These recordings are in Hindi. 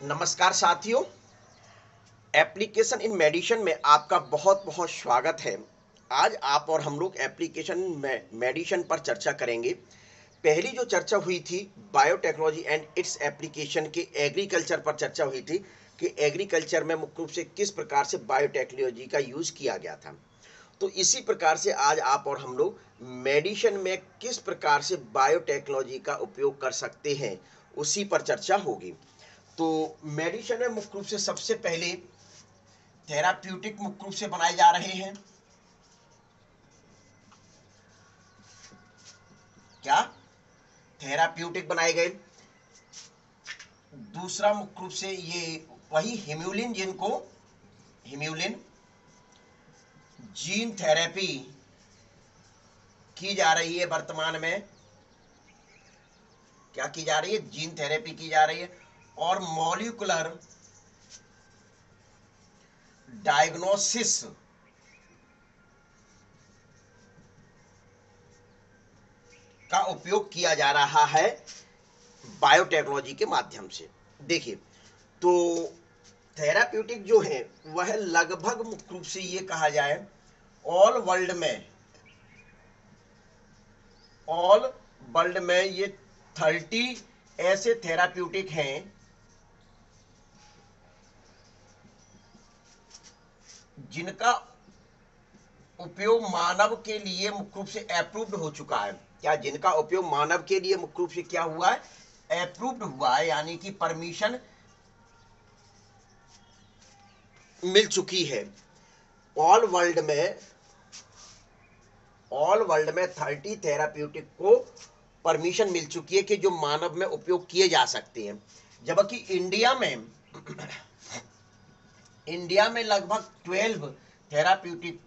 नमस्कार साथियों। एप्लीकेशन इन मेडिसिन में आपका बहुत बहुत स्वागत है। आज आप और हम लोग एप्लीकेशन मेडिसिन पर चर्चा करेंगे। पहली जो चर्चा हुई थी बायोटेक्नोलॉजी एंड इट्स एप्लीकेशन के एग्रीकल्चर पर चर्चा हुई थी कि एग्रीकल्चर में मुख्य रूप से किस प्रकार से बायोटेक्नोलॉजी का यूज किया गया था। तो इसी प्रकार से आज आप और हम लोग मेडिसिन में किस प्रकार से बायोटेक्नोलॉजी का उपयोग कर सकते हैं उसी पर चर्चा होगी। तो मेडिसिन में मुख्य रूप से सबसे पहले थेराप्यूटिक मुख्य रूप से बनाए जा रहे हैं। क्या थेराप्यूटिक बनाए गए। दूसरा मुख्य रूप से ये वही हिम्यूलिन, जिनको हिम्यूलिन जीन थेरेपी की जा रही है वर्तमान में। क्या की जा रही है? जीन थेरेपी की जा रही है। और मॉलिक्यूलर डायग्नोसिस का उपयोग किया जा रहा है बायोटेक्नोलॉजी के माध्यम से। देखिए, तो थेराप्यूटिक जो है वह लगभग मुख्य रूप से ये कहा जाए ऑल वर्ल्ड में ये 30 ऐसे थेराप्यूटिक हैं जिनका उपयोग मानव के लिए मुख्य रूप से अप्रूव्ड हो चुका है। क्या? जिनका उपयोग मानव के लिए मुख्य रूप से क्या हुआ है? अप्रूव्ड हुआ है, यानी कि परमिशन मिल चुकी है। ऑल वर्ल्ड में 30 थेराप्यूटिक को परमिशन मिल चुकी है कि जो मानव में उपयोग किए जा सकते हैं। जबकि इंडिया में लगभग 12 थेराप्यूटिक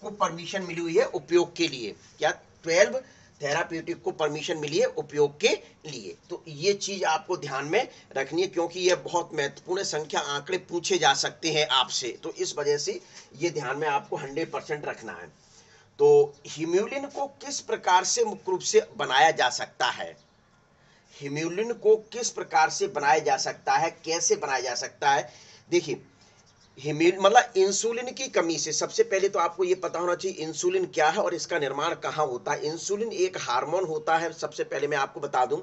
को परमिशन मिली हुई है उपयोग के लिए। क्या? 12 थेराप्यूटिक को परमिशन मिली है उपयोग के लिए। तो ये चीज आपको ध्यान में रखनी है, क्योंकि ये बहुत महत्वपूर्ण संख्या, आंकड़े पूछे जा सकते हैं आपसे, तो इस वजह से ये ध्यान में आपको 100% रखना है। तो हिम्यूलिन को किस प्रकार से मुख्य रूप से बनाया जा सकता है? हिम्यूलिन को किस प्रकार से बनाया जा सकता है, कैसे बनाया जा सकता है? देखिए, हिम्यूलिन मतलब इंसुलिन की कमी से, सबसे पहले तो आपको यह पता होना चाहिए इंसुलिन क्या है और इसका निर्माण कहाँ होता है। इंसुलिन एक हार्मोन होता है। सबसे पहले मैं आपको बता दूं,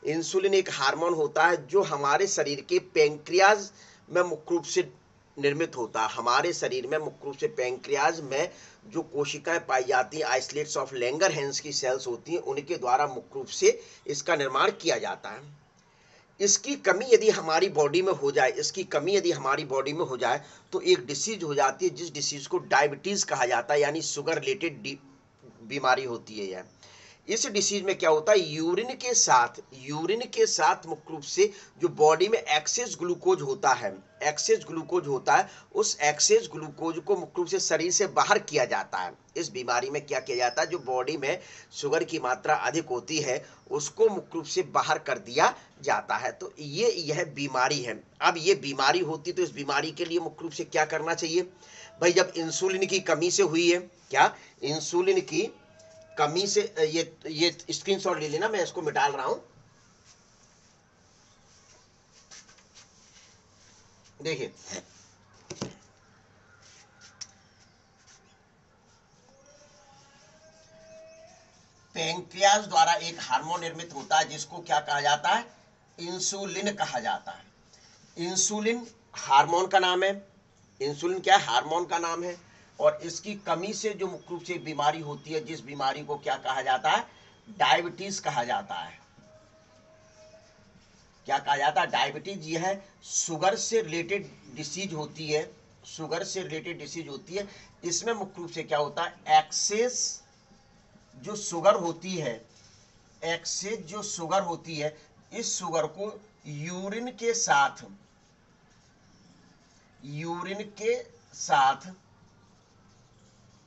इंसुलिन एक हार्मोन होता है जो हमारे शरीर के पैंक्रियाज में मुख्य रूप से निर्मित होता है। हमारे शरीर में मुख्य रूप से पैंक्रियाज में जो कोशिकाएं पाई जाती हैं, आइसोलेट्स ऑफ लैंगरहैंस की सेल्स होती हैं, उनके द्वारा मुख्य रूप से इसका निर्माण किया जाता है। इसकी कमी यदि हमारी बॉडी में हो जाए, तो एक डिसीज हो जाती है जिस डिसीज को डायबिटीज कहा जाता है, यानी शुगर रिलेटेड बीमारी होती है यह। इस डिसीज में क्या होता है? यूरिन के साथ मुख्य रूप से जो बॉडी में एक्सेस ग्लूकोज होता है, उस एक्सेस ग्लूकोज को मुख्य रूप से शरीर से बाहर किया जाता है। इस बीमारी में क्या किया जाता है? जो बॉडी में शुगर की मात्रा अधिक होती है उसको मुख्य रूप से बाहर कर दिया जाता है। तो यह बीमारी है। अब ये बीमारी होती तो इस बीमारी के लिए मुख्य रूप से क्या करना चाहिए भाई? जब इंसुलिन की कमी से हुई है, क्या इंसुलिन की कमी से, ये स्क्रीनशॉट ले लेना, मैं इसको मिटा रहा हूं। देखिए, पैंक्रियाज द्वारा एक हार्मोन निर्मित होता है जिसको क्या कहा जाता है? इंसुलिन कहा जाता है। इंसुलिन हार्मोन का नाम है। इंसुलिन क्या है? हार्मोन का नाम है। और इसकी कमी से जो मुख्य रूप से बीमारी होती है, जिस बीमारी को क्या कहा जाता है? डायबिटीज कहा जाता है। क्या कहा जाता है? डायबिटीज। यह है शुगर से रिलेटेड डिसीज होती है। इसमें मुख्य रूप से क्या होता है? जो शुगर होती है जो शुगर होती है, इस शुगर को यूरिन के साथ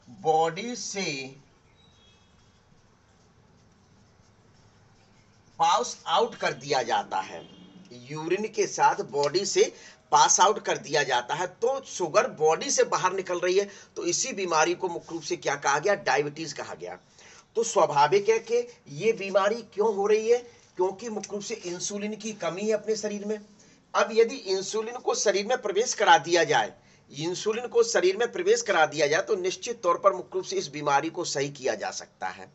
बॉडी से पास आउट कर दिया जाता है। यूरिन के साथ बॉडी से पास आउट कर दिया जाता है, तो शुगर बॉडी से बाहर निकल रही है। तो इसी बीमारी को मुख्य रूप से क्या कहा गया? डायबिटीज कहा गया। तो स्वाभाविक है कि ये बीमारी क्यों हो रही है? क्योंकि मुख्य रूप से इंसुलिन की कमी है अपने शरीर में। अब यदि इंसुलिन को शरीर में प्रवेश करा दिया जाए, इंसुलिन को शरीर में प्रवेश करा दिया जाए तो निश्चित तौर पर मुख्य रूप से इस बीमारी को सही किया जा सकता है।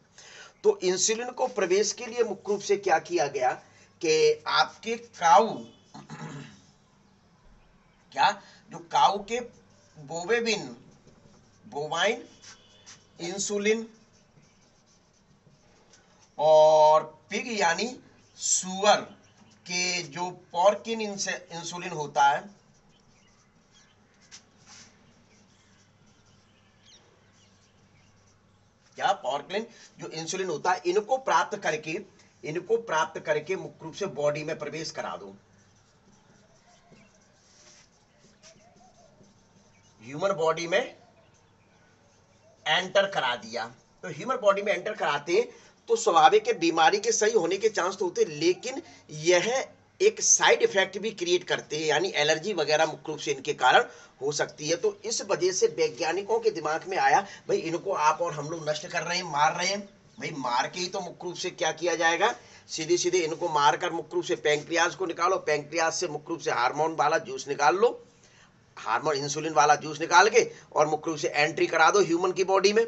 तो इंसुलिन को प्रवेश के लिए मुख्य रूप से क्या किया गया कि आपके काऊ क्या जो काऊ के बोवाइन इंसुलिन और पिग यानी सुअर के जो पॉर्किन इंसुलिन होता है, क्या पॉर्किन जो इंसुलिन होता है, इनको प्राप्त करके मुख्य रूप से बॉडी में प्रवेश करा दो, ह्यूमन बॉडी में एंटर करा दिया। तो ह्यूमन बॉडी में एंटर कराते तो स्वाभाविक है बीमारी के सही होने के चांस तो होते, लेकिन यह एक साइड इफेक्ट भी क्रिएट करते हैं, यानी एलर्जी वगैरह मुख्य रूप से इनके कारण हो सकती है। तो इस वजह से वैज्ञानिकों के दिमाग में आया भाई इनको आप और हम लोग नष्ट कर रहे हैं, मार रहे हैं, भाई मार के ही तो मुख्य रूप से क्या किया जाएगा, सीधे सीधे इनको मारकर मुख्य रूप से पैंक्रियाज को निकालो, पैंक्रियाज से मुख्य रूप से हार्मोन वाला जूस निकाल लो, हार्मोन इंसुलिन वाला जूस निकाल के और मुख्य रूप से एंट्री करा दो ह्यूमन की बॉडी में।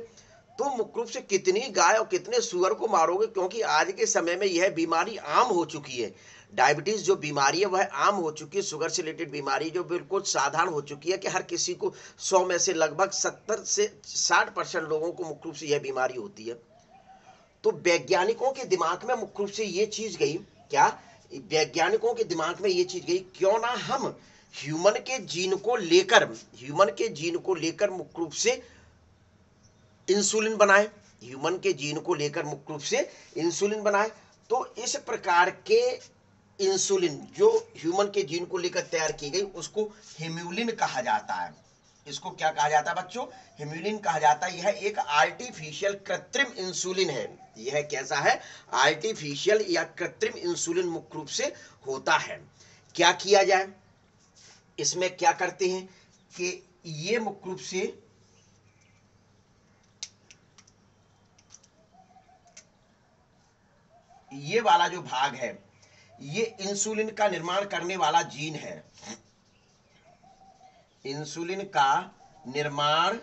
तो मुख्य रूप से कितनी गाय और कितने सुअर को मारोगे, क्योंकि आज के समय में यह बीमारी आम हो चुकी है। डायबिटीज जो बीमारी है वह आम हो चुकी है, शुगर से रिलेटेड बीमारी जो बिल्कुल साधारण हो चुकी है कि हर किसी को 100 में से लगभग 70 से 60% लोगों को मुख्य रूप से यह बीमारी होती है। तो वैज्ञानिकों के दिमाग में मुख्य रूप से ये चीज गई, क्या वैज्ञानिकों के दिमाग में ये चीज गई, क्यों ना हम ह्यूमन के जीन को लेकर मुख्य रूप से इंसुलिन बनाए, ह्यूमन के जीन को लेकर मुख्य रूप से इंसुलिन बनाए। तो इस प्रकार के इंसुलिन जो ह्यूमन के जीन को लेकर तैयार की गई उसको हिम्यूलिन कहा जाता है। इसको क्या कहा जाता है बच्चों, हिम्यूलिन कहा जाता है। यह एक आर्टिफिशियल कृत्रिम इंसुलिन है। यह कैसा है, आर्टिफिशियल या कृत्रिम इंसुलिन मुख्य रूप से होता है। क्या किया जाए, इसमें क्या करते हैं कि ये मुख्य रूप से ये वाला जो भाग है ये इंसुलिन का निर्माण करने वाला जीन है, इंसुलिन का निर्माण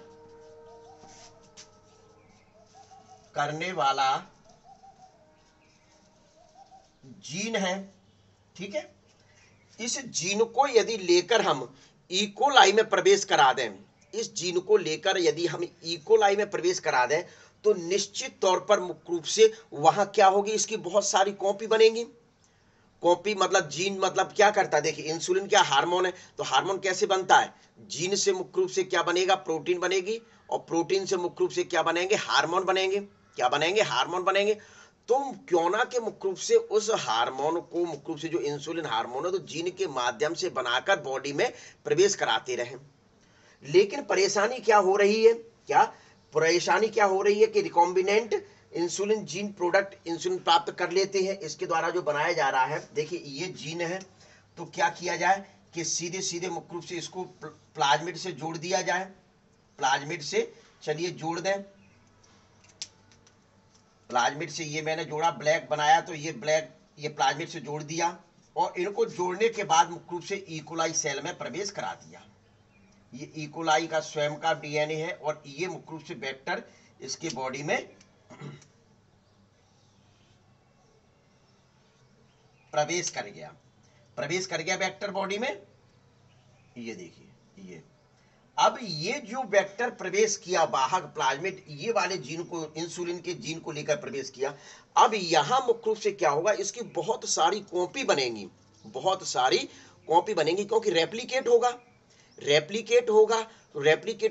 करने वाला जीन है, ठीक है। इस जीन को यदि लेकर हम इकोलाई में प्रवेश करा दें, इस जीन को लेकर यदि हम इकोलाई में प्रवेश करा दें तो निश्चित तौर पर मुख्य रूप से वहां क्या होगी, इसकी बहुत सारी कॉपी बनेंगी। कॉपी मतलब जीन मतलब क्या करता है, देखिए इंसुलिन क्या हार्मोन है, तो हार्मोन कैसे बनता है, जीन से मुख्य रूप से क्या बनेगा, प्रोटीन बनेगी, और प्रोटीन से मुख्य रूप से क्या बनेंगे, हार्मोन बनेंगे। क्या बनेंगे, हार्मोन बनेंगे। तो क्यों ना कि मुख्य रूप से उस हार्मोन को मुख्य रूप से जो इंसुलिन हार्मोन है तो जीन के माध्यम से बनाकर बॉडी में प्रवेश कराते रहें। लेकिन परेशानी क्या हो रही है, क्या हो रही है कि recombinant insulin gene product insulin प्राप्त कर लेते हैं, इसके द्वारा जो बनाया जा रहा है। देखिए ये जीन है, तो क्या किया जाए कि सीधे सीधे मुख्य रूप से इसको प्लाज्मिड से जोड़ दिया जाए, प्लाज्मिड से चलिए जोड़ दें, प्लाज्मिड से ये मैंने जोड़ा, ब्लैक बनाया तो ये ब्लैक ये प्लाज्मिड से जोड़ दिया, और इनको जोड़ने के बाद मुख्य रूप से इकोलाई सेल में प्रवेश करा दिया। ये इकोलाई का स्वयं का डीएनए है और ये मुख्य रूप से वेक्टर इसके बॉडी में प्रवेश कर गया वेक्टर बॉडी में। ये देखिए ये अब ये जो वेक्टर प्रवेश किया वाहक प्लाज्मिड, ये वाले जीन को इंसुलिन के जीन को लेकर प्रवेश किया। अब यहां मुख्य रूप से क्या होगा, इसकी बहुत सारी कॉपी बनेंगी, क्योंकि रेप्लिकेट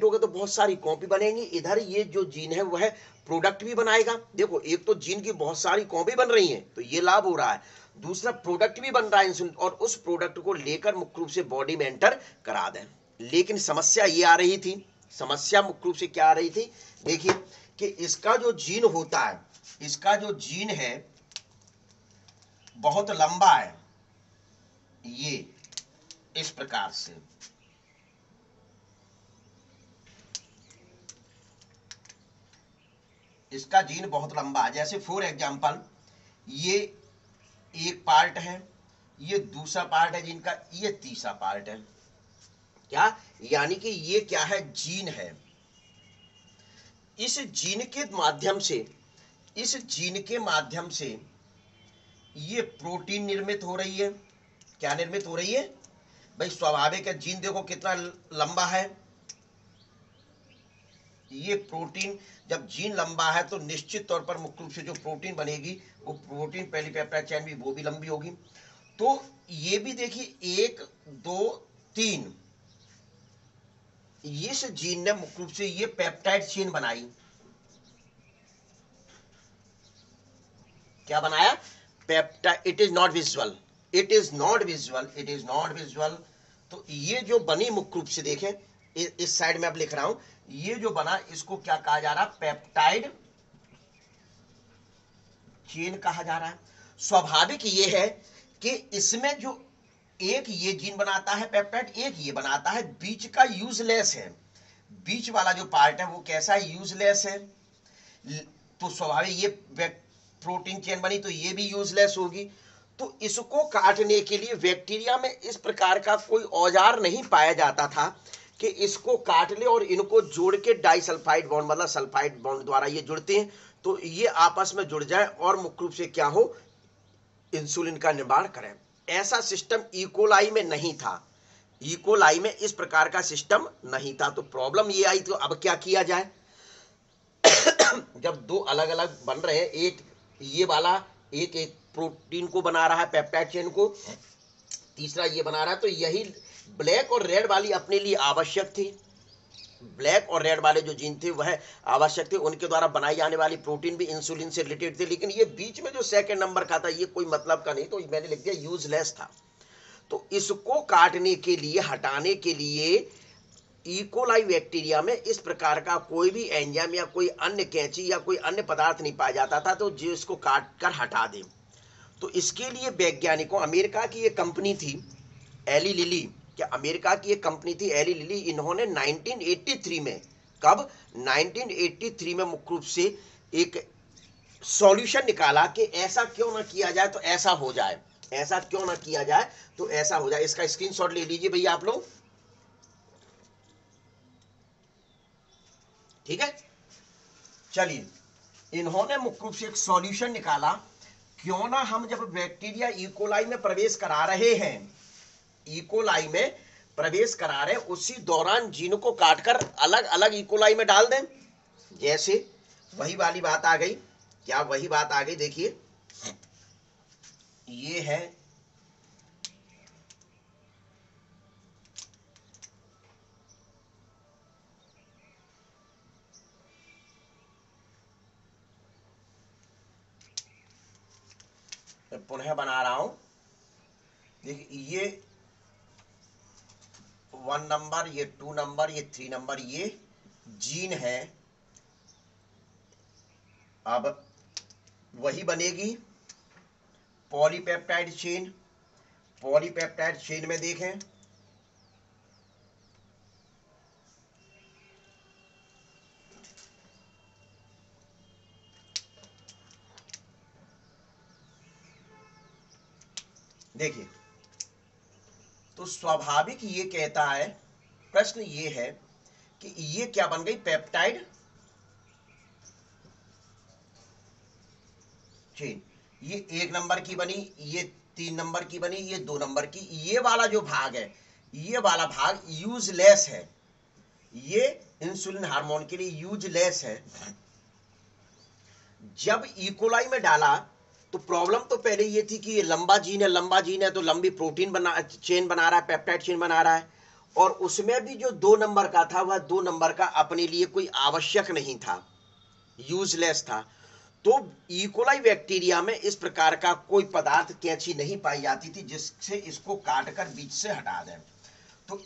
होगा तो बहुत सारी कॉपी बनेंगी। इधर ये जो जीन है वह प्रोडक्ट भी बनाएगा। देखो एक तो जीन की बहुत सारी कॉपी बन रही हैं तो ये लाभ हो रहा है, दूसरा प्रोडक्ट भी बन रहा है इंसुलिन, और उस प्रोडक्ट को लेकर मुख्य रूप से बॉडी में एंटर करा दें। लेकिन समस्या ये आ रही थी, समस्या मुख्य रूप से क्या आ रही थी, देखिए कि इसका जो जीन होता है, इसका जो जीन है बहुत लंबा है, ये इस प्रकार से इसका जीन बहुत लंबा है। जैसे फॉर एग्जांपल ये एक पार्ट है ये दूसरा पार्ट है जिनका, ये तीसरा पार्ट है। क्या, यानी कि ये क्या है, जीन है। इस जीन के माध्यम से, इस जीन के माध्यम से ये प्रोटीन निर्मित हो रही है। क्या निर्मित हो रही है भाई, स्वाभाविक है, जीन देखो कितना लंबा है। ये प्रोटीन, जब जीन लंबा है तो निश्चित तौर पर मुख्य रूप से जो प्रोटीन बनेगी वो प्रोटीन पॉलीपेप्टाइड चेन भी वो भी लंबी होगी। तो ये भी देखिए 1 2 3, इस जीन ने मुख्य रूप से ये पेप्टाइड चेन बनाई। क्या बनाया, peptide. It is not visual, it is not visual, it is not visual. तो ये जो बनी मुख्य रूप से देखें, इस साइड में अब लिख रहा हूं, ये जो बना इसको क्या कहा जा रहा है, पेप्टाइड चेन कहा जा रहा है। स्वाभाविक ये है कि इसमें जो एक ये जीन बनाता है पेप्टाइड, एक ये बनाता है, बीच का यूजलेस है। बीच वाला जो पार्ट है वो कैसा है, यूजलेस है। तो स्वाभाविक ये प्रोटीन चेन बनी तो ये भी यूजलेस होगी। तो इसको काटने के लिए बैक्टीरिया में इस प्रकार का कोई औजार नहीं पाया जाता था कि इसको काट ले और इनको जोड़ के डाइसल्फाइड बॉन्ड, मतलब सल्फाइड बॉन्ड द्वारा ये जुड़ते हैं, तो ये आपस में जुड़ जाए और मुख्य रूप से क्या हो, इंसुलिन का निर्माण करें। ऐसा सिस्टम इकोलाई में नहीं था। इकोलाई में इस प्रकार का सिस्टम नहीं था। तो प्रॉब्लम ये आई, तो अब क्या किया जाए। जब दो अलग अलग बन रहे हैं, एक ये वाला एक एक प्रोटीन को बना रहा है, पेप्टाइड चेन को, तीसरा ये बना रहा है, तो यही ब्लैक और रेड वाली अपने लिए आवश्यक थी। ब्लैक और रेड वाले जो जीन थे वह आवश्यक थे, उनके द्वारा बनाई जाने वाली प्रोटीन भी इंसुलिन से रिलेटेड थे। लेकिन ये बीच में जो सेकंड नंबर का था ये कोई मतलब का नहीं, तो मैंने लिख दिया यूजलेस था। तो इसको काटने के लिए, हटाने के लिए इकोलाई बैक्टीरिया में इस प्रकार का कोई भी एंजाइम या कोई अन्य कैंची या कोई अन्य पदार्थ नहीं पाया जाता था, तो जो इसको काट कर हटा दे। तो इसके लिए वैज्ञानिकों, अमेरिका की एक कंपनी थी एली लिली, क्या अमेरिका की एक कंपनी थी एली लिली, इन्होंने 1983 में, कब, 1983 में मुख्य रूप से एक सॉल्यूशन निकाला कि ऐसा क्यों ना किया जाए तो ऐसा हो जाए, ऐसा क्यों ना किया जाए तो ऐसा हो जाए। इसका स्क्रीनशॉट ले लीजिए भैया आप लोग, ठीक है। चलिए, इन्होंने मुख्य रूप से एक सॉल्यूशन निकाला, क्यों ना हम जब बैक्टीरिया इकोलाई में प्रवेश करा रहे हैं, इकोलाई में प्रवेश करा रहे, उसी दौरान जीन को काटकर अलग अलग इकोलाई में डाल दें। जैसे वही वाली बात आ गई, क्या वही बात आ गई, देखिए ये है पुनः बना रहा हूं, देखिए ये 1 नंबर, ये 2 नंबर, ये 3 नंबर, ये जीन है। अब वही बनेगी पॉलीपेप्टाइड चेन। पॉलीपेप्टाइड चेन में देखें, देखिए, तो स्वाभाविक ये कहता है, प्रश्न ये है कि ये क्या बन गई, पेप्टाइड चेन। ये 1 नंबर की बनी, ये 3 नंबर की बनी, ये 2 नंबर की। ये वाला जो भाग है, ये वाला भाग यूजलेस है, ये इंसुलिन हार्मोन के लिए यूजलेस है। जब इकोलाई में डाला तो प्रॉब्लम तो पहले ये थी कि ये लंबा जीन है, लंबा जीन है तो लंबी प्रोटीन बना, चेन बना रहा है, पेप्टाइड चेन बना रहा है, और उसमें भी जो 2 नंबर का था वह 2 नंबर का अपने लिए कोई आवश्यक नहीं था, यूजलेस था। तो इकोलाई बैक्टीरिया में इस प्रकार का कोई पदार्थ, कैंची नहीं पाई जाती थी जिससे इसको काटकर बीच से हटा दें। तो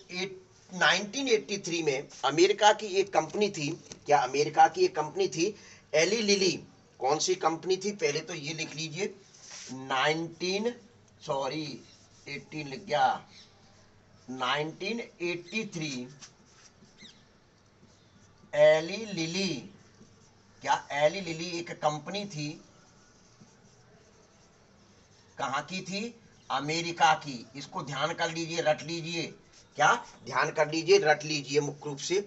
1983 में अमेरिका की एक कंपनी थी, क्या अमेरिका की एक कंपनी थी एली लिली। कौन सी कंपनी थी, पहले तो ये लिख लीजिए, 18 लिख गया, 1983 एली लिली, क्या एली लिली एक कंपनी थी, कहां की थी, अमेरिका की, इसको ध्यान कर लीजिए, रट लीजिए, क्या ध्यान कर लीजिए, रट लीजिए मुख्य रूप से।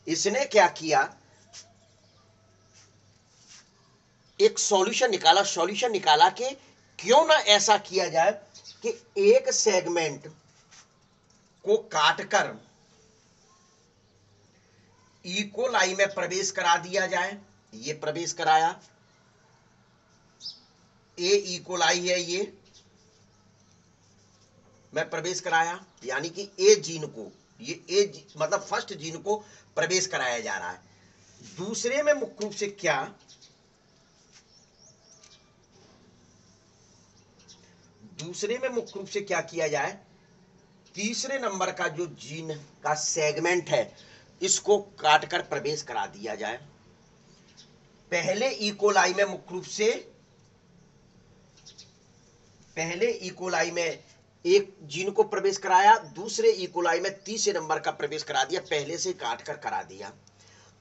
इसने क्या किया, एक सॉल्यूशन निकाला, सॉल्यूशन निकाला कि क्यों ना ऐसा किया जाए कि एक सेगमेंट को काटकर इकोलाई में प्रवेश करा दिया जाए। ये प्रवेश कराया, ए इकोलाई है, ये मैं प्रवेश कराया, यानी कि ए जीन को, ये ए मतलब फर्स्ट जीन को प्रवेश कराया जा रहा है। दूसरे में मुख्य रूप से क्या, दूसरे में मुख्य रूप से क्या किया जाए, तीसरे नंबर का जो जीन का सेगमेंट है इसको काटकर प्रवेश करा दिया जाए। पहले इकोलाई में मुख्य रूप से, पहले इकोलाई में एक जीन को प्रवेश कराया, दूसरे इकोलाई में तीसरे नंबर का प्रवेश करा दिया, पहले से काटकर करा दिया।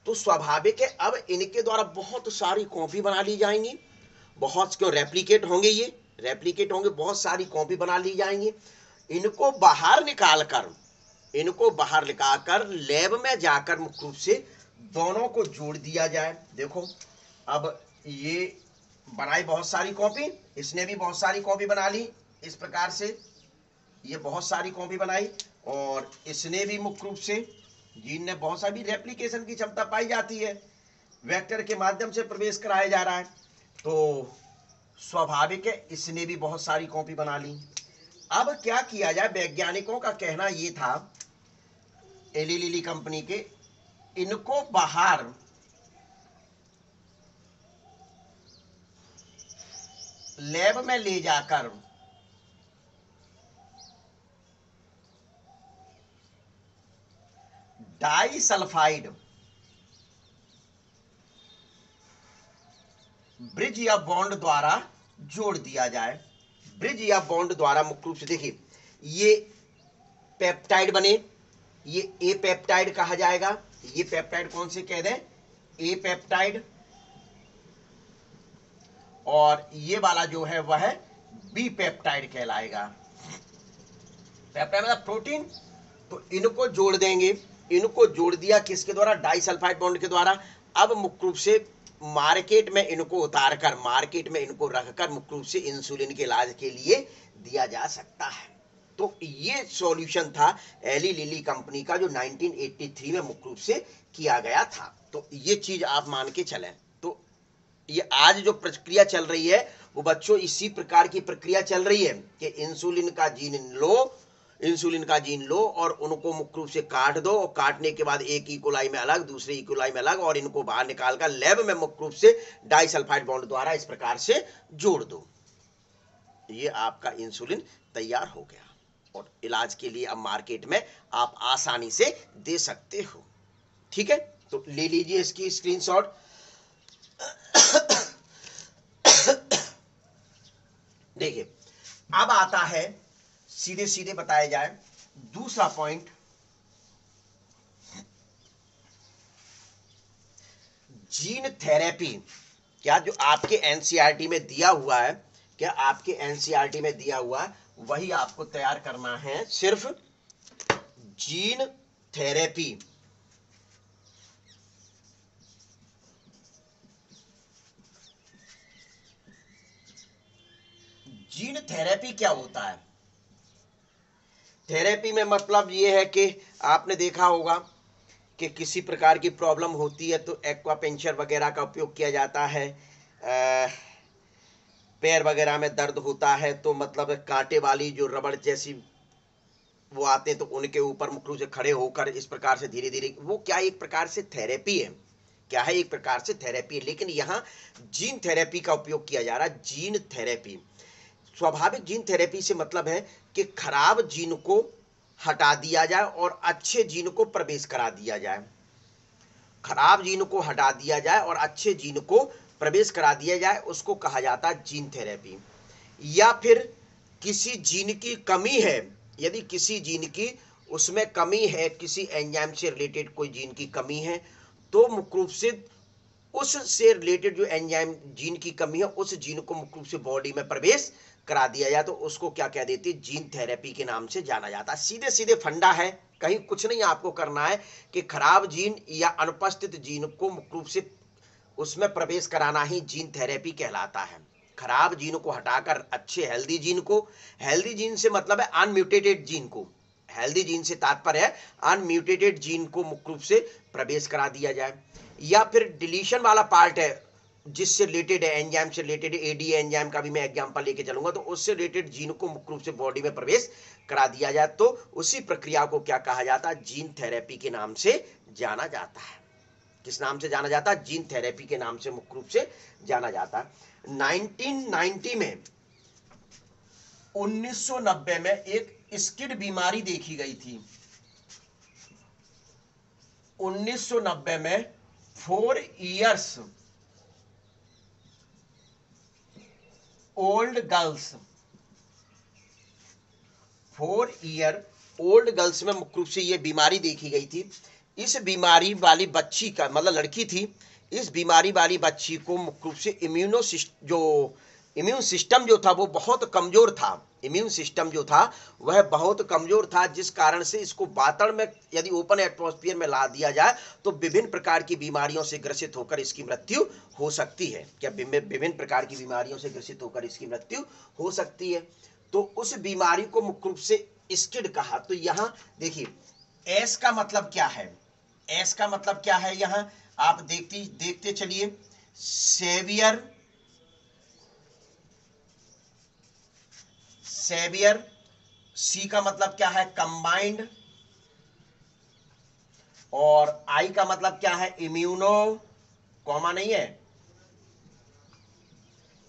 तो स्वाभाविक है अब इनके द्वारा बहुत सारी कॉपी बना ली जाएंगी, बहुत क्यों रेप्लिकेट होंगे, ये रेप्लिकेट होंगे, बहुत सारी कॉपी बना ली जाएंगी। इनको बाहर निकालकर, इनको बाहर निकालकर लैब में जाकर मुख्य रूप से दोनों को जोड़ दिया जाए। देखो अब ये बनाई बहुत सारी कॉपी, इसने भी बहुत सारी कॉपी बना ली, इस प्रकार से ये बहुत सारी कॉपी बनाई, और इसने भी मुख्य रूप से, जीन ने बहुत सारी रेप्लिकेशन की क्षमता पाई जाती है, वेक्टर के माध्यम से प्रवेश कराया जा रहा है, तो स्वाभाविक है इसने भी बहुत सारी कॉपी बना ली। अब क्या किया जाए, वैज्ञानिकों का कहना यह था, एली लिली कंपनी के, इनको बाहर लैब में ले जाकर डाई सल्फाइड ब्रिज या बॉन्ड द्वारा जोड़ दिया जाए। ब्रिज या बॉन्ड द्वारा मुख्य रूप से देखिए, ये पेप्टाइड बने, ये ए पेप्टाइड कहा जाएगा, ये पेप्टाइड कौन से कह दें, ए पेप्टाइड, और ये वाला जो है वह बी पेप्टाइड कहलाएगा। पेप्टाइड मतलब प्रोटीन, तो इनको जोड़ देंगे, इनको जोड़ दिया किसके द्वारा, डाइसल्फाइड बॉन्ड के द्वारा। अब मुख्य रूप से मार्केट में इनको उतारकर, मार्केट में इनको रखकर मुख्य रूप से इंसुलिन के इलाज के लिए दिया जा सकता है। तो ये सॉल्यूशन था एली लिली कंपनी का, जो 1983 में मुख्य रूप से किया गया था। तो ये चीज आप मान के चलें। तो ये आज जो प्रक्रिया चल रही है वो बच्चों इसी प्रकार की प्रक्रिया चल रही है कि इंसुलिन का जीन लो, इंसुलिन का जीन लो और उनको मुख्य रूप से काट दो, और काटने के बाद एक इकोलाई में अलग, दूसरे इकोलाई में अलग, और इनको बाहर निकालकर लैब में मुख्य रूप से डाइसल्फाइड बॉन्ड द्वारा इस प्रकार से जोड़ दो। ये आपका इंसुलिन तैयार हो गया, और इलाज के लिए अब मार्केट में आप आसानी से दे सकते हो। ठीक है, तो ले लीजिए इसकी स्क्रीनशॉट। देखिए अब आता है, सीधे सीधे बताया जाए दूसरा पॉइंट, जीन थेरेपी। क्या जो आपके एनसीईआरटी में दिया हुआ है, क्या आपके एनसीईआरटी में दिया हुआ है वही आपको तैयार करना है, सिर्फ जीन थेरेपी। जीन थेरेपी क्या होता है, थेरेपी में मतलब ये है कि आपने देखा होगा कि किसी प्रकार की प्रॉब्लम होती है तो एक्वापेंचर वगैरह का उपयोग किया जाता है, पैर वगैरह में दर्द होता है तो मतलब कांटे वाली जो रबड़ जैसी वो आते हैं तो उनके ऊपर मुख्य रूप से खड़े होकर इस प्रकार से धीरे धीरे, वो क्या एक प्रकार से थेरेपी है, क्या है एक प्रकार से थेरेपी है। लेकिन यहाँ जीन थेरेपी का उपयोग किया जा रहा है, जीन थेरेपी। स्वाभाविक जीन थेरेपी से मतलब है कि खराब जीन को हटा दिया जाए और अच्छे जीन को प्रवेश करा दिया जाए, खराब जीन को हटा दिया जाए और अच्छे जीन को प्रवेश करा दिया जाए, उसको कहा जाता है जीन थेरेपी। या फिर किसी जीन की कमी है, यदि किसी जीन की उसमें कमी है, किसी एंजाइम से रिलेटेड कोई जीन की कमी है, तो मुख्य रूप से उससे रिलेटेड जो एंजाइम जीन की कमी है उस जीन को मुख्य रूप से बॉडी में प्रवेश करा दिया जाए तो उसको क्या कह देती है, जीन थेरेपी के नाम से जाना जाता है। सीधे सीधे फंडा है, कहीं कुछ नहीं आपको करना है कि खराब जीन या अनुपस्थित जीन को मुख्य रूप से उसमें प्रवेश कराना ही जीन थेरेपी कहलाता है। खराब जीन को हटाकर अच्छे हेल्दी जीन को, हेल्दी जीन से मतलब है अनम्यूटेटेड जीन को, हेल्दी जीन से तात्पर्य है अनम्यूटेटेड जीन को मुख्य रूप से प्रवेश करा दिया जाए। या फिर डिलीशन वाला पार्ट है जिससे रिलेटेड है, एंजाइम से रिलेटेड, एडी एंजाइम का भी मैं एग्जांपल लेके चलूंगा, तो उससे रिलेटेड जीन को मुख्य रूप से बॉडी में प्रवेश करा दिया जाए तो उसी प्रक्रिया को क्या कहा जाता है, जीन थेरेपी के नाम से जाना जाता है। किस नाम से जाना जाता है, जीन थेरेपी के नाम से मुख्य रूप से जाना जाता है। 1990 में 1990 में एक स्किड बीमारी देखी गई थी। 1990 में 4 years old girls, 4 year old girls में मुख्य रूप से यह बीमारी देखी गई थी। इस बीमारी वाली बच्ची का मतलब लड़की थी, इस बीमारी वाली बच्ची को मुख्य रूप से इम्यून सिस्टम जो था वो बहुत कमजोर था, इम्यून सिस्टम जो था वह बहुत कमजोर था, जिस कारण से इसको वातावरण में यदि ओपन एटमॉस्फेयर में ला दिया जाए तो विभिन्न प्रकार की बीमारियों से ग्रसित होकर इसकी मृत्यु हो सकती है। क्या विभिन्न प्रकार की बीमारियों से ग्रसित होकर इसकी मृत्यु हो सकती है। तो उस बीमारी को मुख्य रूप से स्किड कहा। तो यहां देखिए एस का मतलब क्या है, एस का मतलब क्या है, यहां आप देखते चलिए। सेवियर, सी का मतलब क्या है, कंबाइंड, और आई का मतलब क्या है, इम्यूनो, कॉमा नहीं है,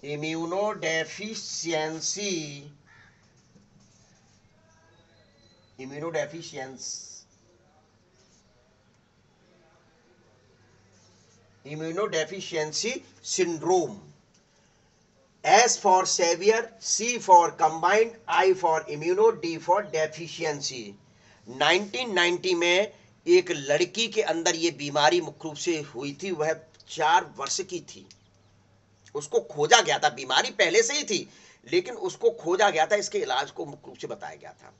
immuno deficiency, immunodeficiency syndrome. S for severe, C for combined, I for immuno, D for deficiency। 1990 में एक लड़की के अंदर ये बीमारी मुख्य रूप से हुई थी, वह 4 वर्ष की थी। उसको खोजा गया था, बीमारी पहले से ही थी लेकिन उसको खोजा गया था, इसके इलाज को मुख्य रूप से बताया गया था।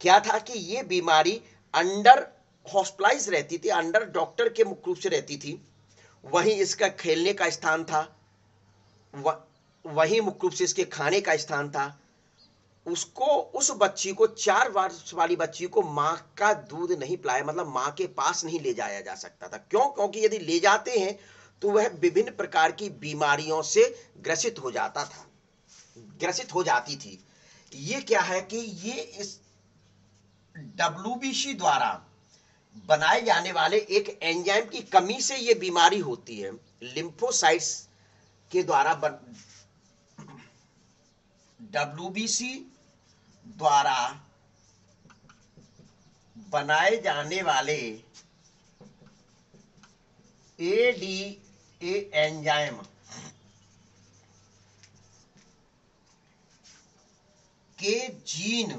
क्या था कि ये बीमारी अंडर हॉस्पिटलाइज रहती थी, अंडर डॉक्टर के मुख्य रूप से रहती थी, वहीं इसका खेलने का स्थान था, वहीं मुख्य रूप से इसके खाने का स्थान था। उसको, उस बच्ची को, 4 वर्ष वाली बच्ची को मां का दूध नहीं पिलाया, मतलब मां के पास नहीं ले जाया जा सकता था। क्यों? क्योंकि यदि ले जाते हैं तो वह विभिन्न प्रकार की बीमारियों से ग्रसित हो जाता था, ग्रसित हो जाती थी। ये क्या है कि ये इस WBC द्वारा बनाए जाने वाले एक एंजाइम की कमी से ये बीमारी होती है। लिम्फोसाइट्स के द्वारा WBC द्वारा बनाए जाने वाले ADA एंजाइम के जीन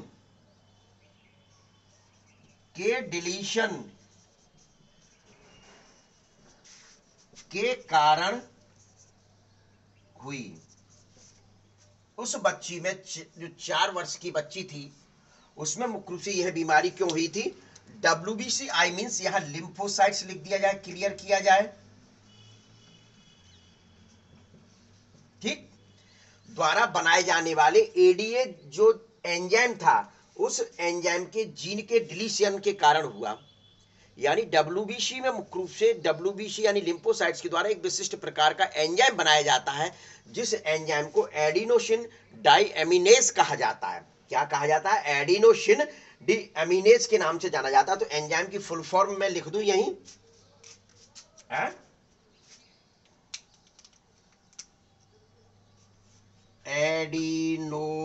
के डिलीशन के कारण हुई। उस बच्ची में, जो 4 वर्ष की बच्ची थी, उसमें मुख्य रूप से यह बीमारी क्यों हुई थी, WBC आई मीन्स यहां लिम्फोसाइट्स लिख दिया जाए, क्लियर किया जाए, ठीक, द्वारा बनाए जाने वाले ADA जो एंजाइम था, उस एंजाइम के जीन के डिलीशन के कारण हुआ। यानी WBC में मुख्य रूप से WBC यानी लिम्फोसाइट्स के द्वारा एक विशिष्ट प्रकार का एंजाइम बनाया जाता है, जिस एंजाइम को एडिनोसिन डाइएमिनेज कहा जाता है। क्या कहा जाता है? एडिनोसिन डाइएमिनेज के नाम से जाना जाता है। तो एंजाइम की फुल फॉर्म में लिख दूं यहीं, एडिनोसिन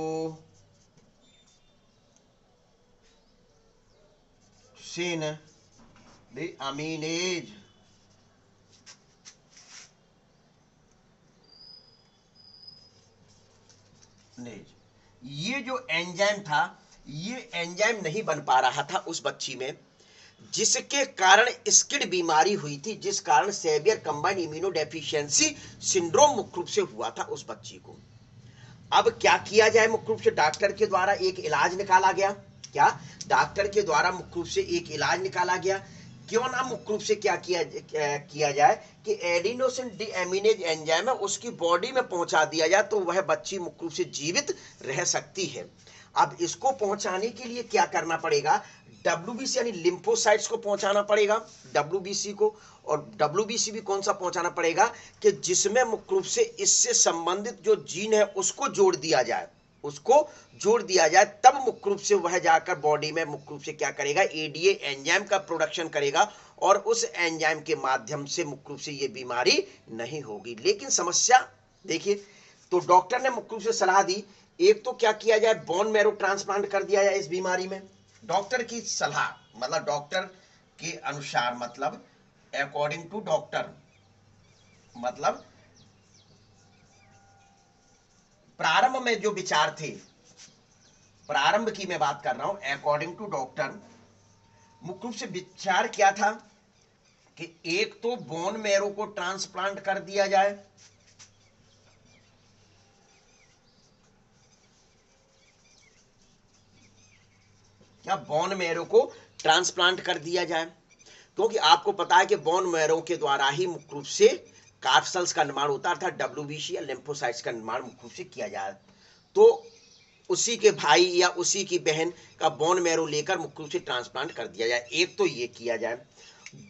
डाइएमिनेज। ये जो एंजाइम था, ये एंजाइम नहीं बन पा रहा था उस बच्ची में, जिसके कारण स्किड बीमारी हुई थी, जिस कारण सेवियर कंबाइंड इम्यूनोडेफिशिएंसी सिंड्रोम मुख्य रूप से हुआ था उस बच्ची को। अब क्या किया जाए, मुख्य रूप से डॉक्टर के द्वारा एक इलाज निकाला गया। क्या, डॉक्टर के द्वारा मुख्य रूप से एक इलाज निकाला गया। क्यों ना मुख्य रूप से क्या किया जाए कि एडिनोसिन डीएमिनेज एंजाइम है उसकी बॉडी में पहुंचा दिया जाए तो वह बच्ची मुख्य रूप से जीवित रह सकती है। अब इसको पहुंचाने के लिए क्या करना पड़ेगा, डब्ल्यूबीसी यानी लिम्फोसाइट्स को पहुंचाना पड़ेगा, डब्ल्यूबीसी को। और डब्ल्यूबीसी भी कौन सा पहुंचाना पड़ेगा कि जिसमें मुख्य रूप से इससे संबंधित जो जीन है उसको जोड़ दिया जाए, उसको जोड़ दिया जाए, तब मुख्य रूप से वह जाकर बॉडी में मुख्य रूप से क्या करेगा, एडीए एंजाइम का प्रोडक्शन करेगा और उस एंजाइम के माध्यम से मुख्य रूप से यह बीमारी नहीं होगी। लेकिन समस्या देखिए, तो डॉक्टर ने मुख्य रूप से सलाह दी, एक तो क्या किया जाए, बोन मैरो ट्रांसप्लांट कर दिया जाए इस बीमारी में। डॉक्टर की सलाह मतलब डॉक्टर के अनुसार, मतलब अकॉर्डिंग टू डॉक्टर, मतलब प्रारंभ में जो विचार थे, प्रारंभ की मैं बात कर रहा हूं, अकॉर्डिंग टू डॉक्टर मुख्य रूप से विचार क्या था कि एक तो बोन मैरो को ट्रांसप्लांट कर दिया जाए, या बोन मैरो को ट्रांसप्लांट कर दिया जाए, क्योंकि आपको पता है कि बोन मैरो के द्वारा ही मुख्य रूप से कार्ड सेल्स का निर्माण होता है, अर्थात डब्ल्यूबीसी या लिम्फोसाइट्स का निर्माण मुख्य रूप से किया जाए। तो उसी के भाई या उसी की बहन का बोन मैरो लेकर मुख्य रूप से ट्रांसप्लांट कर दिया जाए, एक तो ये किया जाए।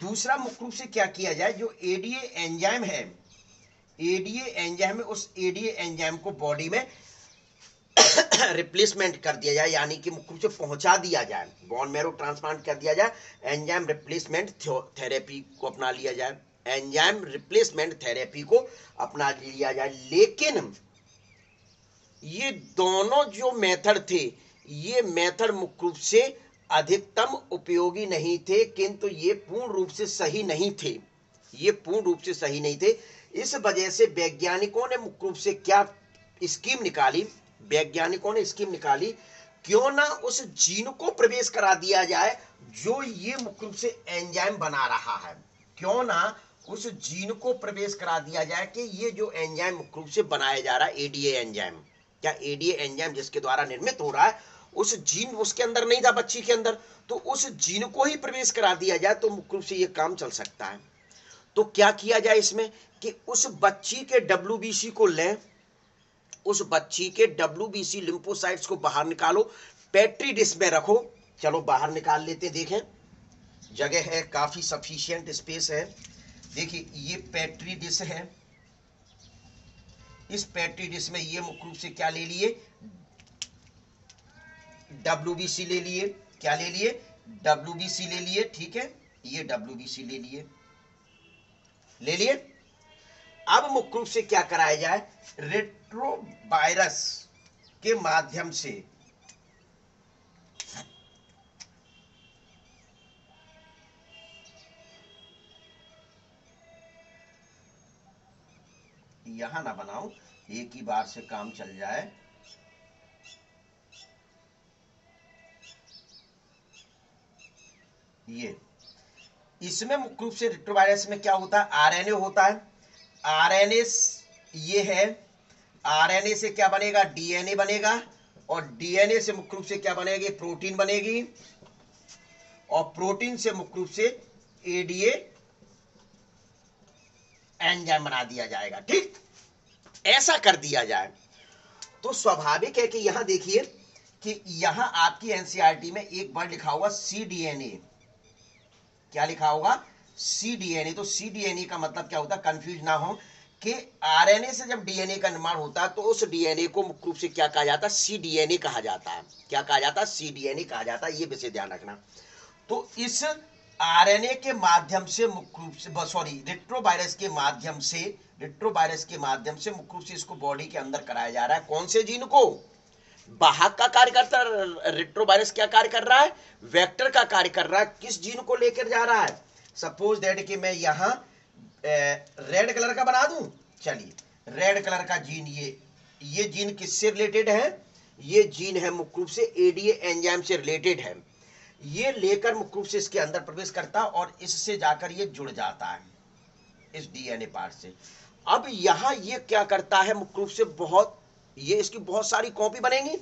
दूसरा मुख्य रूप से क्या किया जाए, जो एडीए एंजाइम है, एडीए एंजाइम है, उस एडीए एंजाइम को बॉडी में रिप्लेसमेंट कर दिया जाए, यानी कि मुख्य रूप से पहुंचा दिया जाए, बोन मैरो ट्रांसप्लांट कर दिया जाए, एंजाइम रिप्लेसमेंट थेरेपी को अपना लिया जाए, एंजाइम रिप्लेसमेंट थेरेपी को अपना लिया जाए। लेकिन ये दोनों जो मेथड थे, ये मेथड मुख्य रूप से अधिकतम उपयोगी नहीं थे, किंतु ये पूर्ण रूप से सही नहीं थे, ये पूर्ण रूप से सही नहीं थे। इस वजह से वैज्ञानिकों ने मुख्य रूप से क्या स्कीम निकाली, वैज्ञानिकों ने स्कीम निकाली, क्यों ना उस जीन को प्रवेश करा दिया जाए जो ये मुख्य रूप से एंजाइम बना रहा है, क्यों ना उस जीन को प्रवेश करा दिया जाए कि ये जो एंजाइम मुख्य रूप से बनाया जा रहा है, एडीए एंजाइम, क्या एडीए एंजाइम जिसके द्वारा निर्मित हो रहा है, उस जीन उसके अंदर नहीं था, बच्ची के अंदर, तो उस जीन को ही प्रवेश करा दिया जाए तो मुख्य रूप से ये काम चल सकता है। तो क्या किया जाए इसमें कि उस बच्ची के डब्ल्यूबीसी को लें, उस बच्ची के डब्ल्यूबीसी लिम्फोसाइट्स को बाहर निकालो, पेट्री डिश में रखो, चलो बाहर निकाल लेते, देखें जगह है, काफी सफिशिएंट स्पेस है। देखिए ये पेट्री डिश है, इस पेट्री डिश में ये मुख्य रूप से क्या ले लिए, डब्ल्यूबीसी ले लिए, क्या ले लिए, डब्ल्यूबीसी ले लिए, ठीक है, ये डब्ल्यूबीसी ले लिए, ले लिए। अब मुख्य रूप से क्या कराया जाए, रेट्रोवायरस के माध्यम से यहां ना बनाऊं, एक ही बार से काम चल जाए, ये इसमें मुख्य रूप से रेट्रोवायरस में क्या होता है, आरएनए होता है, आरएनए ये है, आरएनए से क्या बनेगा, डीएनए बनेगा, और डीएनए से मुख्य रूप से क्या बनेगी, प्रोटीन बनेगी, और प्रोटीन से मुख्य रूप से एडीए एंजाइम बना दिया जाएगा। ठीक, ऐसा कर दिया जाए तो स्वाभाविक है कि यहां देखिए कि यहां आपकी एनसीईआरटी में एक वर्ड लिखा होगा सीडीएनए, क्या लिखा होगा, सीडीएनए। तो सीडीएनए का मतलब क्या होता है, कंफ्यूज ना हो कि आरएनए से जब डीएनए का निर्माण होता है तो उस डीएनए को मुख्य रूप से क्या कहा जाता है, सीडीएनए कहा जाता है, क्या कहा जाता है, सीडीएनए कहा जाता है, ये विषय ध्यान रखना। तो इस आरएनए के माध्यम से मुख्य रूप से, सॉरी रेट्रोवायरस के माध्यम से, रेट्रोवायरस के माध्यम से मुख्य रूप से इसको बॉडी के अंदर कराया जा रहा है, कौन से जीन को, वाहक का कार्य करता है, रेट्रोवायरस क्या कार्य कर रहा है, वेक्टर का कार्य कर रहा है, किस जीन को लेकर जा रहा है, सपोज दैट कि मैं यहां रेड कलर का बना दूं, चलिए रेड कलर का जीन, ये जीन किससे रिलेटेड है, ये जीन है मुख्य रूप से एडीए एंजाइम से रिलेटेड है, ये लेकर मुख्य रूप से इसके अंदर प्रवेश करता है और इससे जाकर ये जुड़ जाता है इस डीएनए पार्ट से। अब यहां ये क्या करता है, मुख्य रूप से बहुत ये इसकी बहुत सारी कॉपी बनेंगी,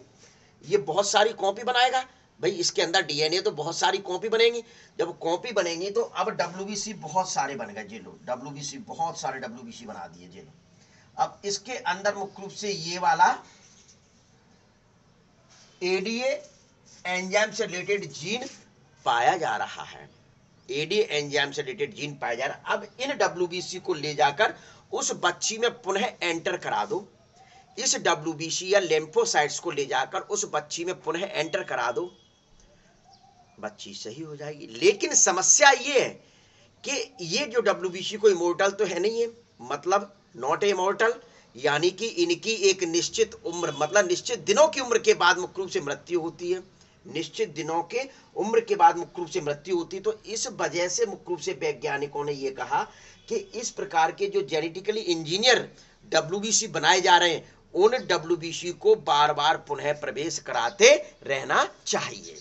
ये बहुत सारी कॉपी बनाएगा भाई, इसके अंदर डीएनए तो बहुत सारी कॉपी बनेंगी। जब कॉपी बनेंगी तो अब डब्ल्यूबीसी बहुत सारे बन गए, जे लो डब्ल्यूबीसी, बहुत सारे डब्ल्यूबीसी बना दिए, जे लो। अब इसके अंदर मुख्य रूप से ये वाला एडीए एंजाइम से रिलेटेड जीन पाया जा रहा है, एडीए एंजाइम से रिलेटेड जीन पाया जा रहा है। अब इन डब्ल्यूबीसी को ले जाकर उस बच्ची में पुनः एंटर करा दो, इस डब्ल्यूबीसी या लिम्फोसाइट्स को ले जाकर उस बच्ची में पुनः एंटर करा दो, बच्ची सही हो जाएगी। लेकिन समस्या ये है कि ये जो डब्ल्यूबीसी कोई इमोर्टल तो है नहीं है, मतलब नॉट इमोर्टल, यानी कि इनकी एक निश्चित उम्र, मतलब निश्चित दिनों की उम्र के बाद मुख्य रूप से मृत्यु होती है, निश्चित दिनों के उम्र के बाद मुख्य रूप से मृत्यु होती है। तो इस वजह से मुख्य रूप से वैज्ञानिकों ने यह कहा कि इस प्रकार के जो जेनेटिकली इंजीनियर डब्ल्यूबीसी बनाए जा रहे हैं, उन डब्ल्यूबीसी को बार बार पुनः प्रवेश कराते रहना चाहिए।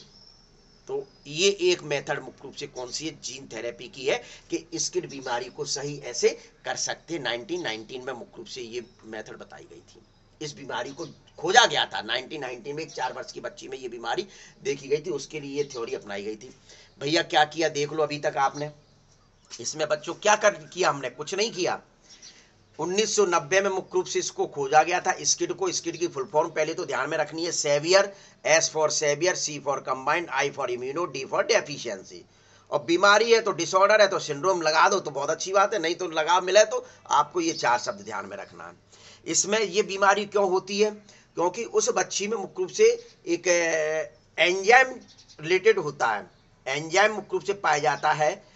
तो ये एक मेथड मुख्य रूप से कौन सी है, जीन थेरेपी की है, कि स्किन बीमारी को सही ऐसे कर सकते। 1919 में मुख्य रूप से ये मेथड बताई गई थी, इस बीमारी को खोजा गया था 1919 में, एक 4 वर्ष की बच्ची में ये बीमारी देखी गई थी, उसके लिए ये थ्योरी अपनाई गई थी। भैया क्या किया देख लो अभी तक आपने, इसमें बच्चों क्या कर किया हमने, कुछ नहीं किया। 1990 में मुख्य रूप से इसको खोजा गया था, स्किड को। स्किड की फुल फॉर्म पहले तो ध्यान में रखनी है, severe, S for severe, C for combined, I for immuno, D for deficiency. और बीमारी है तो डिसऑर्डर है तो सिंड्रोम लगा दो तो बहुत अच्छी बात है, नहीं तो लगा मिले तो आपको ये 4 शब्द ध्यान में रखना है। इसमें ये बीमारी क्यों होती है, क्योंकि उस बच्ची में मुख्य रूप से एक एंजाइम रिलेटेड होता है, एंजाइम मुख्य रूप से पाया जाता है,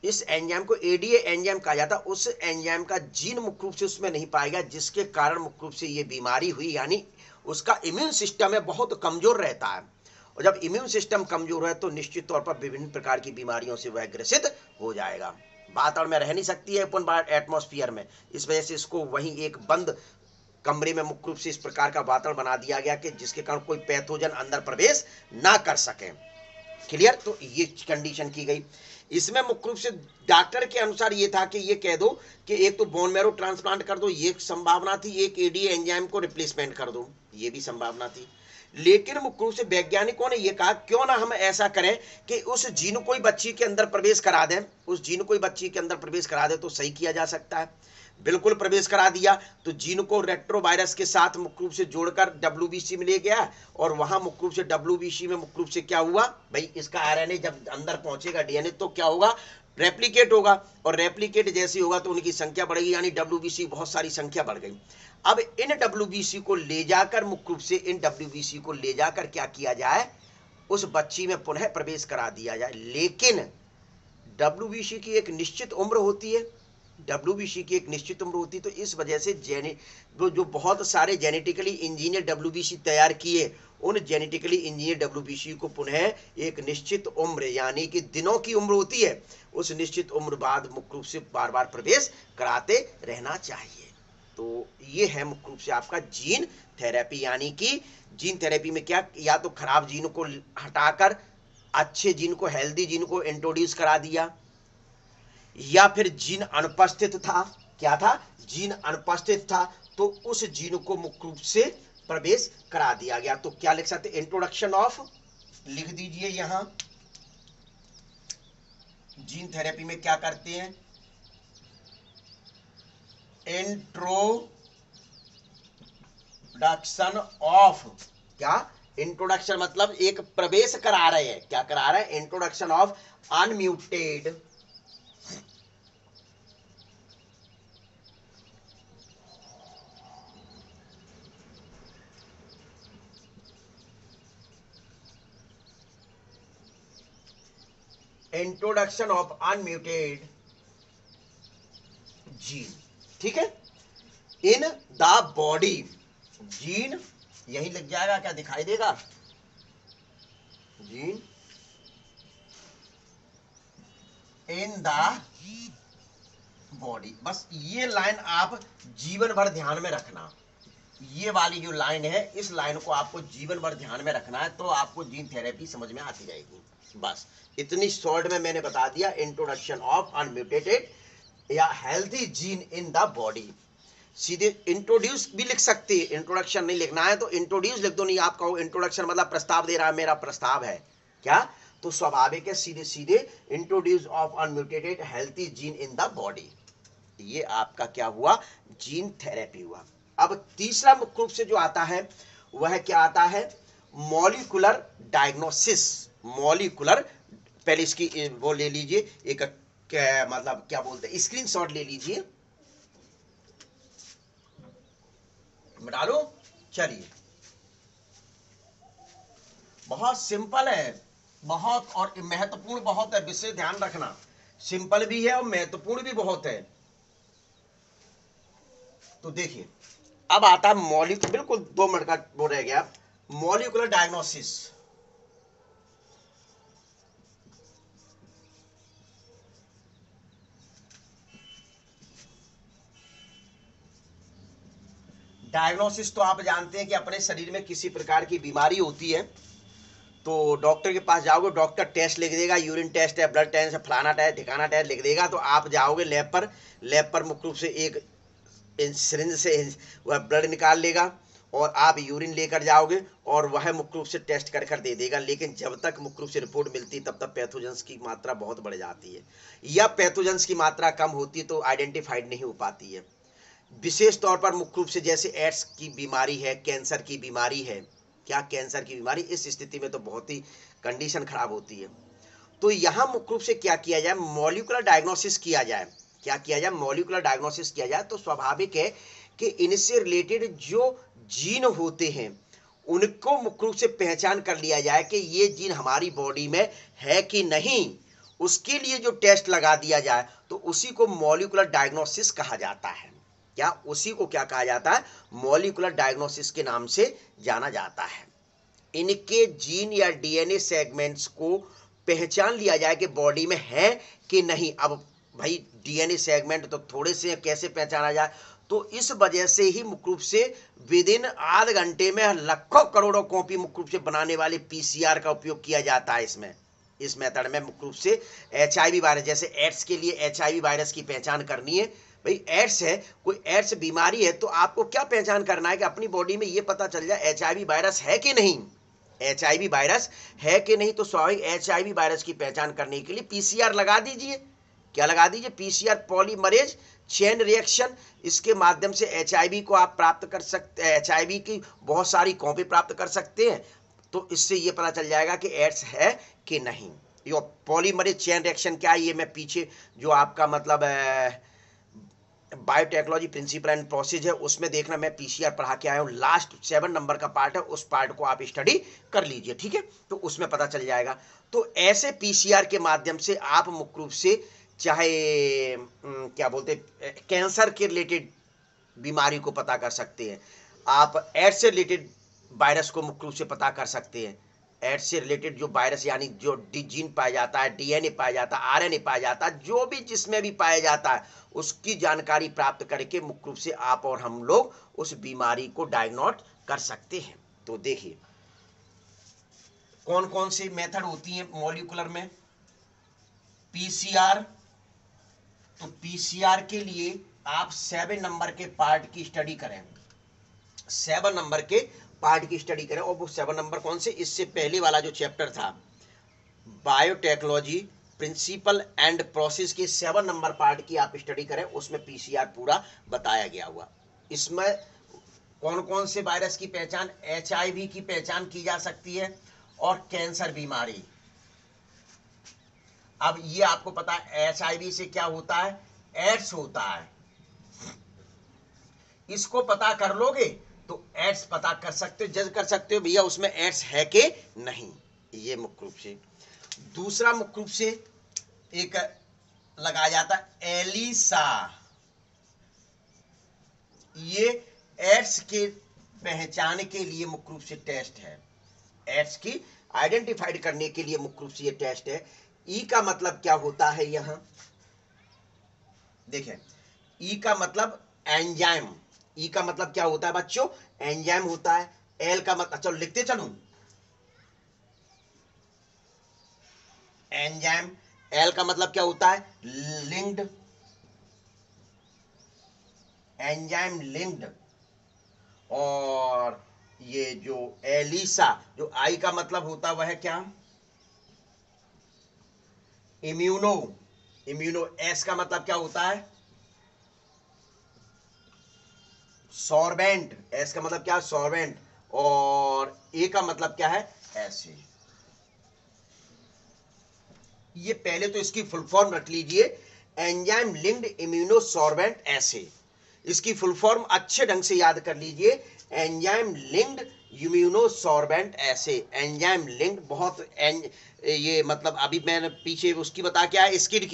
इस एंजाइम को एडीए एंजाइम कहा जाता है। उस एंजाइम का जीन मुख्य रूप से उसमें नहीं पाएगा, जिसके कारण मुख्य रूप से ये बीमारी हुई, यानी उसका इम्यून सिस्टम है बहुत कमजोर रहता है। और जब इम्यून सिस्टम कमजोर है तो निश्चित तौर पर विभिन्न प्रकार की बीमारियों से वह ग्रसित हो जाएगा। वातावरण में रह नहीं सकती है ओपन एटमॉस्फेयर में, इस वजह से इसको वहीं एक बंद कमरे में मुख्य रूप से इस प्रकार का वातावरण बना दिया गया कि जिसके कारण कोई पैथोजन अंदर प्रवेश ना कर सके। क्लियर, तो ये कंडीशन की गई। इसमें मुख्य रूप से डॉक्टर के अनुसार ये था कि ये कह दो कि एक तो बोन मैरो ट्रांसप्लांट कर दो, ये संभावना थी, एक एडीए एंजाइम को रिप्लेसमेंट कर दो, ये भी संभावना थी। लेकिन मुख्य रूप से वैज्ञानिकों ने यह कहा क्यों ना हम ऐसा करें कि उस जीन को ही बच्ची के अंदर प्रवेश करा दें, उस जीन को ही बच्ची के अंदर प्रवेश करा दें तो सही किया जा सकता है। बिल्कुल प्रवेश करा दिया तो जीन को रेट्रोवायरस के साथ मुख्य रूप से जोड़कर डब्ल्यूबीसी में ले गया, और वहां मुख्य रूप से डब्ल्यूबीसी में मुख्य रूप से क्या हुआ भाई, इसका आरएनए जब अंदर पहुंचेगा डीएनए तो क्या होगा, रेप्लिकेट होगा, और रेप्लिकेट जैसी होगा तो उनकी संख्या बढ़ेगी, यानी डब्ल्यूबीसी बहुत सारी संख्या बढ़ गई। अब इन डब्ल्यूबीसी को ले जाकर मुख्य रूप से इन डब्ल्यूबीसी को ले जाकर क्या किया जाए, उस बच्ची में पुनः प्रवेश करा दिया जाए। लेकिन डब्ल्यूबीसी की एक निश्चित उम्र होती है, डब्ल्यूबीसी की एक निश्चित उम्र होती है, तो इस वजह से जो बहुत सारे जेनेटिकली इंजीनियर डब्ल्यूबीसी तैयार किए, उन जेनेटिकली इंजीनियर डब्ल्यूबीसी को पुनः एक निश्चित उम्र, यानी कि दिनों की उम्र होती है, उस निश्चित उम्र बाद मुख्य रूप से बार बार प्रवेश कराते रहना चाहिए। तो ये है मुख्य रूप से आपका जीन थेरेपी, यानी कि जीन थेरेपी में क्या, या तो खराब जीन को हटाकर अच्छे जीन को, हेल्दी जीन को इंट्रोड्यूस करा दिया, या फिर जीन अनुपस्थित था, क्या था, जीन अनुपस्थित था तो उस जीन को मुख्य रूप से प्रवेश करा दिया गया। तो क्या लिख सकते, इंट्रोडक्शन ऑफ, लिख दीजिए यहां, जीन थेरेपी में क्या करते हैं, इंट्रोडक्शन ऑफ, क्या, इंट्रोडक्शन मतलब एक प्रवेश करा रहे हैं, क्या करा रहे हैं, introduction of unmuted introduction of unmuted gene, ठीक है, इन द बॉडी, जीन यही लग जाएगा, क्या दिखाई देगा, जीन इन द बॉडी। बस ये लाइन आप जीवन भर ध्यान में रखना, ये वाली जो लाइन है, इस लाइन को आपको जीवन भर ध्यान में रखना है, तो आपको जीन थेरेपी समझ में आती जाएगी। बस इतनी शॉर्ट में मैंने बता दिया, इंट्रोडक्शन ऑफ अनम्यूटेटेड या healthy gene in the body. सीधे इंट्रोड्यूस भी लिख सकते हैं, इंट्रोडक्शन नहीं लिखना है तो इंट्रोड्यूस लिख दो, नहीं आप कहो इंट्रोडक्शन मतलब प्रस्ताव दे रहा है, मेरा प्रस्ताव है क्या, तो स्वाभाविक है सीधे सीधे introduce of अनम्यूटेटेड healthy gene in the body, ये आपका क्या हुआ, जीन थेरेपी हुआ। अब तीसरा मुख्य रूप से जो आता है वह क्या आता है, मॉलिक्यूलर डायग्नोसिस। मॉलिक्यूलर, पहले इसकी वो ले लीजिए एक मतलब क्या बोलते हैं, स्क्रीनशॉट ले लीजिए, मिटा लो। चलिए, बहुत सिंपल है, बहुत और महत्वपूर्ण बहुत है, विशेष ध्यान रखना, सिंपल भी है और महत्वपूर्ण भी बहुत है। तो देखिए अब आता है मॉलिक्यूल, बिल्कुल 2 मिनट का वो रह गया, मॉलिक्यूलर डायग्नोसिस। डायग्नोसिस तो आप जानते हैं कि अपने शरीर में किसी प्रकार की बीमारी होती है तो डॉक्टर के पास जाओगे, डॉक्टर टेस्ट लिख देगा, यूरिन टेस्ट है, ब्लड टेस्ट है, फलाना टेस्ट ठिकाना टेस्ट लिख देगा, तो आप जाओगे लैब पर मुख्य रूप से एक सिरिंज से वह ब्लड निकाल लेगा और आप यूरिन लेकर जाओगे और वह मुख्य रूप से टेस्ट कर कर दे देगा, लेकिन जब तक मुख्य रूप से रिपोर्ट मिलती तब तक पैथोजेंस की मात्रा बहुत बढ़ जाती है, या पैथोजेंस की मात्रा कम होती है तो आइडेंटिफाइड नहीं हो पाती है। विशेष तौर पर मुख्य रूप से जैसे एड्स की बीमारी है, कैंसर की बीमारी है, क्या कैंसर की बीमारी, इस स्थिति में तो बहुत ही कंडीशन खराब होती है। तो यहां मुख्य रूप से क्या किया जाए, मॉलिक्यूलर डायग्नोसिस किया जाए। क्या किया जाए, मॉलिक्यूलर डायग्नोसिस किया जाए। तो स्वाभाविक है कि इनसे रिलेटेड जो जीन होते हैं उनको मुख्य रूप से पहचान कर लिया जाए कि ये जीन हमारी बॉडी में है कि नहीं, उसके लिए जो टेस्ट लगा दिया जाए तो उसी को मॉलिक्यूलर डायग्नोसिस कहा जाता है। क्या, उसी को क्या कहा जाता है, मॉलिक्यूलर डायग्नोसिस के नाम से जाना जाता है। इनके जीन या डीएनए सेगमेंट्स को पहचान लिया जाए कि बॉडी में है कि नहीं। अब भाई डीएनए सेगमेंट तो थोड़े से कैसे पहचाना जाए, तो इस वजह से ही मुख्य रूप से विद इन आध घंटे में लाखों करोड़ों कॉपी मुख्य रूप से बनाने वाले पीसीआर का उपयोग किया जाता है। इसमें इस मेथड में मुख्य रूप से एचआईवी वायरस, जैसे एड्स के लिए एचआईवी वायरस की पहचान करनी है, भाई एड्स है, कोई एड्स बीमारी है तो आपको क्या पहचान करना है कि अपनी बॉडी में ये पता चल जाए एचआईवी वायरस है कि नहीं, एचआईवी वायरस है कि नहीं। तो स्वाभाविक एचआईवी वायरस की पहचान करने के लिए पीसीआर लगा दीजिए। क्या लगा दीजिए, पीसीआर पॉलीमरेज चेन रिएक्शन, इसके माध्यम से एचआईवी को आप प्राप्त कर सकते हैं, एचआईवी की बहुत सारी कॉपी प्राप्त कर सकते हैं। तो इससे ये पता चल जाएगा कि एड्स है कि नहीं। ये पॉलीमरेज चेन रिएक्शन क्या है, ये मैं पीछे जो आपका मतलब बायोटेक्नोलॉजी प्रिंसिपल एंड प्रोसेस है उसमें देखना, मैं पीसीआर पढ़ा के आया हूँ, लास्ट 7 नंबर का पार्ट है, उस पार्ट को आप स्टडी कर लीजिए, ठीक है, तो उसमें पता चल जाएगा। तो ऐसे पीसीआर के माध्यम से आप मुख्य रूप से चाहे क्या बोलते कैंसर के रिलेटेड बीमारी को पता कर सकते हैं, आप एड्स से रिलेटेड वायरस को मुख्य रूप से पता कर सकते हैं। एड्स से रिलेटेड जो वायरस यानी जो जीन पाया जाता है, डीएनए पाया जाता है, आरएनए पाया जाता है, जो भी जिसमें भी पाया जाता है उसकी जानकारी प्राप्त करके मुख्य रूप से आप और हम लोग उस बीमारी को डायग्नोट कर सकते हैं। तो देखिए कौन कौन सी मेथड होती है मॉलिक्यूलर में, पीसीआर। तो पीसीआर के लिए आप 7 नंबर के पार्ट की स्टडी करें, 7 नंबर के पार्ट की स्टडी करें। और वो 7 नंबर कौन से, इससे पहले वाला जो चैप्टर था बायोटेक्नोलॉजी प्रिंसिपल एंड प्रोसेस के 7 नंबर पार्ट की आप स्टडी करें, उसमें पीसीआर पूरा बताया गया हुआ। इसमें कौन कौन से वायरस की पहचान, एचआईवी की पहचान की जा सकती है और कैंसर बीमारी। अब ये आपको पता है एचआईवी से क्या होता है, एड्स होता है, इसको पता कर लोगे तो एड्स पता कर सकते हो, जज कर सकते हो भैया उसमें एड्स है कि नहीं। ये मुख्य रूप से। दूसरा मुख्य रूप से एक लगाया जाता है एलिसा, ये एड्स के पहचान के लिए मुख्य रूप से टेस्ट है, एड्स की आइडेंटिफाइड करने के लिए मुख्य रूप से ये टेस्ट है। ई का मतलब क्या होता है, यहां देखें, ई का मतलब एंजाइम, ई का मतलब क्या होता है बच्चों, एंजाइम होता है। एल का मतलब, चलो लिखते चलूं, एंजाइम। एल का मतलब क्या होता है, लिंक्ड। एंजाइम लिंक्ड, और ये जो एलिसा, जो आई का मतलब होता वह है क्या, इम्यूनो, इम्यूनो, एस का मतलब क्या होता है, सॉर्बेंट, एस का मतलब क्या है, सॉर्बेंट, और ए का मतलब क्या है, एसिड। ये पहले तो इसकी फुल फॉर्म रख लीजिए, एंजाइम लिंक्ड इम्यूनो सॉर्बेंट एसे। इसकी फुल फॉर्म अच्छे ढंग से याद कर लीजिए, एंजाइम लिंक्ड इम्यूनो सॉर्बेंट एसे। एंजाइम लिंक्ड, बहुत ये मतलब अभी मैंने पीछे उसकी बता क्या है, स्किड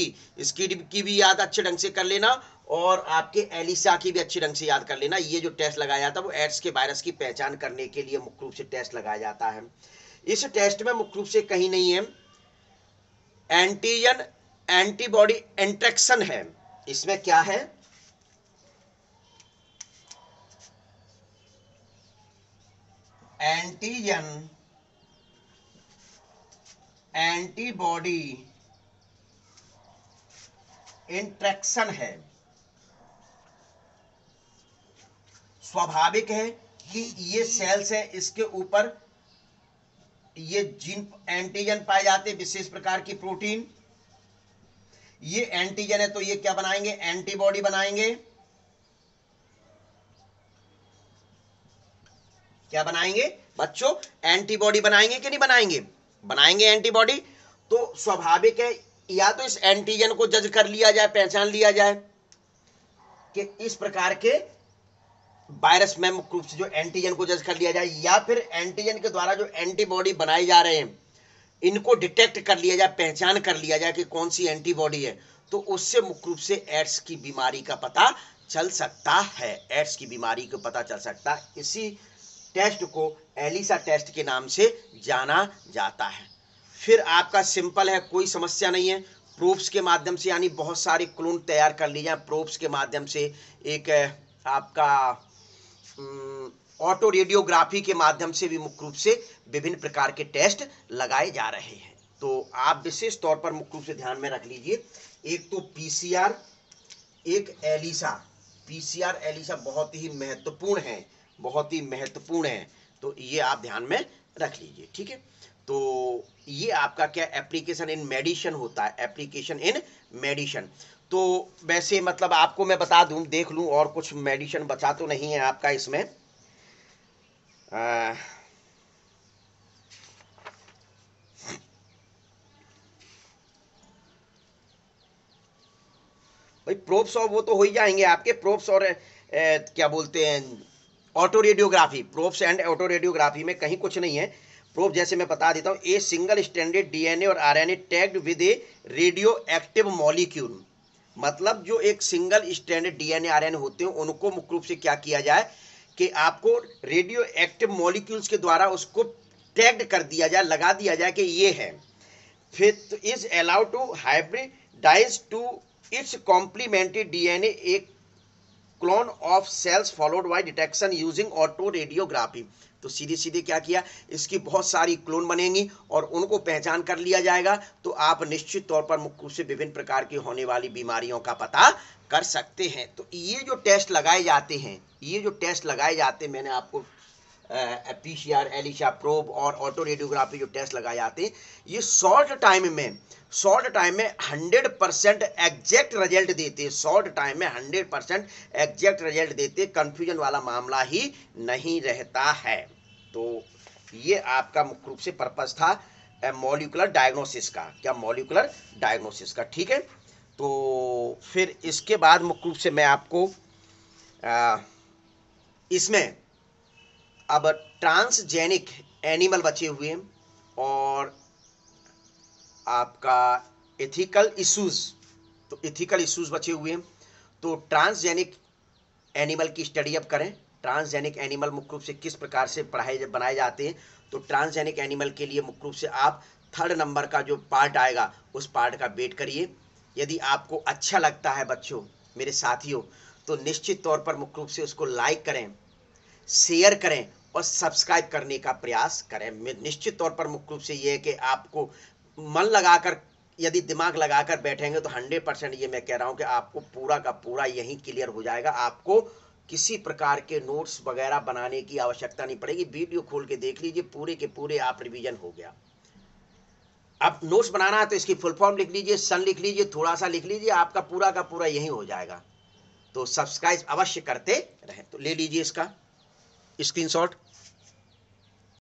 की भी याद अच्छे ढंग से कर लेना, और आपके एलिसा की भी अच्छे ढंग से याद कर लेना। ये जो टेस्ट लगाया जाता है वो एड्स के वायरस की पहचान करने के लिए मुख्य रूप से टेस्ट लगाया जाता है। इस टेस्ट में मुख्य रूप से कहीं नहीं है एंटीजन एंटीबॉडी इंट्रैक्शन है। इसमें क्या है, एंटीजन एंटीबॉडी इंट्रैक्शन है। स्वाभाविक है कि ये सेल्स है, इसके ऊपर ये जिन एंटीजन पाए जाते हैं, विशेष प्रकार की प्रोटीन, ये एंटीजन है तो ये क्या बनाएंगे, एंटीबॉडी बनाएंगे। क्या बनाएंगे बच्चों, एंटीबॉडी बनाएंगे कि नहीं बनाएंगे, बनाएंगे एंटीबॉडी। तो स्वाभाविक है या तो इस एंटीजन को जज कर लिया जाए, पहचान लिया जाए कि इस प्रकार के वायरस में मुख्य रूप से जो एंटीजन को जज कर लिया जाए, या फिर एंटीजन के द्वारा जो एंटीबॉडी बनाए जा रहे हैं इनको डिटेक्ट कर लिया जाए, पहचान कर लिया जाए कि कौन सी एंटीबॉडी है, तो उससे मुख्य रूप से एड्स की बीमारी का पता चल सकता है। एड्स की बीमारी को पता चल सकता है। इसी टेस्ट को एलिसा टेस्ट के नाम से जाना जाता है। फिर आपका सिंपल है, कोई समस्या नहीं है। प्रोब्स के माध्यम से, यानी बहुत सारे क्लोन तैयार कर लिए जाए प्रोब्स के माध्यम से, एक आपका ऑटो रेडियोग्राफी के माध्यम से भी मुख्य रूप से विभिन्न प्रकार के टेस्ट लगाए जा रहे हैं। तो आप विशेष तौर पर मुख्य रूप से ध्यान में रख लीजिए, एक तो पीसीआर, एक एलिसा। पीसीआर एलिसा बहुत ही महत्वपूर्ण है, बहुत ही महत्वपूर्ण है, तो ये आप ध्यान में रख लीजिए, ठीक है। तो ये आपका क्या एप्लीकेशन इन मेडिसिन होता है, एप्लीकेशन इन मेडिसिन। तो वैसे मतलब आपको मैं बता दूं, देख लूं और कुछ मेडिसिन बचा तो नहीं है आपका इसमें। भाई प्रोब्स और वो तो हो ही जाएंगे आपके, प्रोब्स और क्या बोलते हैं, auto radiography. Probes and auto radiography में कहीं कुछ नहीं है। प्रोब जैसे मैं बता देता हूँ, ए सिंगल स्टैंडर्ड डीएनए और RNA tagged with A radio active molecule. मतलब जो एक सिंगल स्टैंडर्ड डीएनए आरएनए होते हैं उनको मुख्य रूप से क्या किया जाए कि आपको रेडियो एक्टिव मॉलिक्यूल्स के द्वारा उसको टैग्ड कर दिया जाए, लगा दिया जाए कि ये है। फिर is allowed to hybridize to its complementary DNA एक clone of cells followed by detection using autoradiography. तो सीधे सीधे क्या किया, इसकी बहुत सारी क्लोन बनेंगी और उनको पहचान कर लिया जाएगा, तो आप निश्चित तौर पर मुख्य रूप से विभिन्न प्रकार की होने वाली बीमारियों का पता कर सकते हैं। तो ये जो टेस्ट लगाए जाते हैं, ये जो टेस्ट लगाए जाते हैं, मैंने आपको पीसीआर, एलिसा, प्रोब और ऑटो रेडियोग्राफी जो टेस्ट लगाए जाते हैं, ये शॉर्ट टाइम में 100% एग्जैक्ट रिजल्ट देते हैं। शॉर्ट टाइम में 100% एग्जैक्ट रिजल्ट देते, कंफ्यूजन वाला मामला ही नहीं रहता है। तो ये आपका मुख्य रूप से पर्पस था मॉलिक्यूलर डायग्नोसिस का। क्या, मॉलिक्यूलर डायग्नोसिस का, ठीक है। तो फिर इसके बाद मुख्य रूप से मैं आपको इसमें अब ट्रांसजेनिक एनिमल बचे हुए हैं और आपका एथिकल इश्यूज, तो एथिकल इश्यूज बचे हुए हैं। तो ट्रांसजेनिक एनिमल की स्टडी अब करें। ट्रांसजेनिक एनिमल मुख्य रूप से किस प्रकार से बनाए जाते हैं, तो ट्रांसजेनिक एनिमल के लिए मुख्य रूप से आप 3rd नंबर का जो पार्ट आएगा उस पार्ट का वेट करिए। यदि आपको अच्छा लगता है बच्चों, मेरे साथियों, तो निश्चित तौर पर मुख्य रूप से उसको लाइक करें, शेयर करें और सब्सक्राइब करने का प्रयास करें। निश्चित तौर पर मुख्य रूप से यह है कि आपको मन लगाकर यदि दिमाग लगाकर बैठेंगे तो 100% ये मैं कह रहा हूं कि आपको पूरा का पूरा यही क्लियर हो जाएगा। आपको किसी प्रकार के नोट्स वगैरह बनाने की आवश्यकता नहीं पड़ेगी। वीडियो खोल के देख लीजिए, पूरे के पूरे आप रिवीजन हो गया। अब नोट्स बनाना है तो इसकी फुल फॉर्म लिख लीजिए, सन लिख लीजिए, थोड़ा सा लिख लीजिए, आपका पूरा का पूरा यही हो जाएगा। तो सब्सक्राइब अवश्य करते रहें। तो ले लीजिए इसका स्क्रीनशॉट।